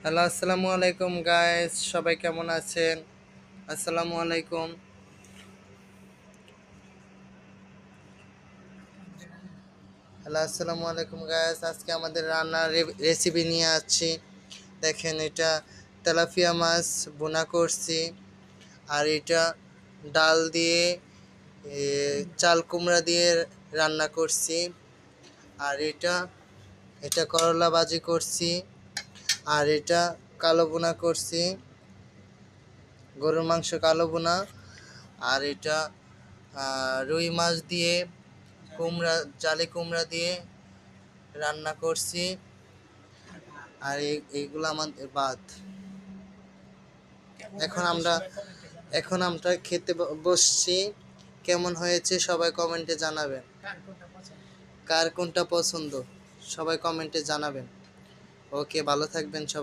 Hello, আসসালামু আলাইকুম guys, সবাই কেমন আছেন? আসসালামু আলাইকুম। হ্যালো, আসসালামু আলাইকুম গাইস। আজকে আমাদের রান্নার রেসিপি নিয়ে আসছি। দেখেন, এটা তেলাপিয়া মাছ ভুনা করছি। আর এটা ডাল দিয়ে চাল কুমড়া দিয়ে রান্না করছি। আর এটা এটা করলা ভাজি করছি। আর এটা কালো ভুনা করছি, গরুর মাংস কালো ভুনা। আর এটা রুই মাছ দিয়ে কুমড়া, জালি কুমড়া দিয়ে রান্না করছি। আর এইগুলো আমাদের বাদ। এখন আমরা এখন আমরা খেতে বসছি। কেমন হয়েছে সবাই কমেন্টে জানাবেন। কার কোনটা পছন্দ সবাই কমেন্টে জানাবেন। ওকে, ভালো থাকবেন সবাই।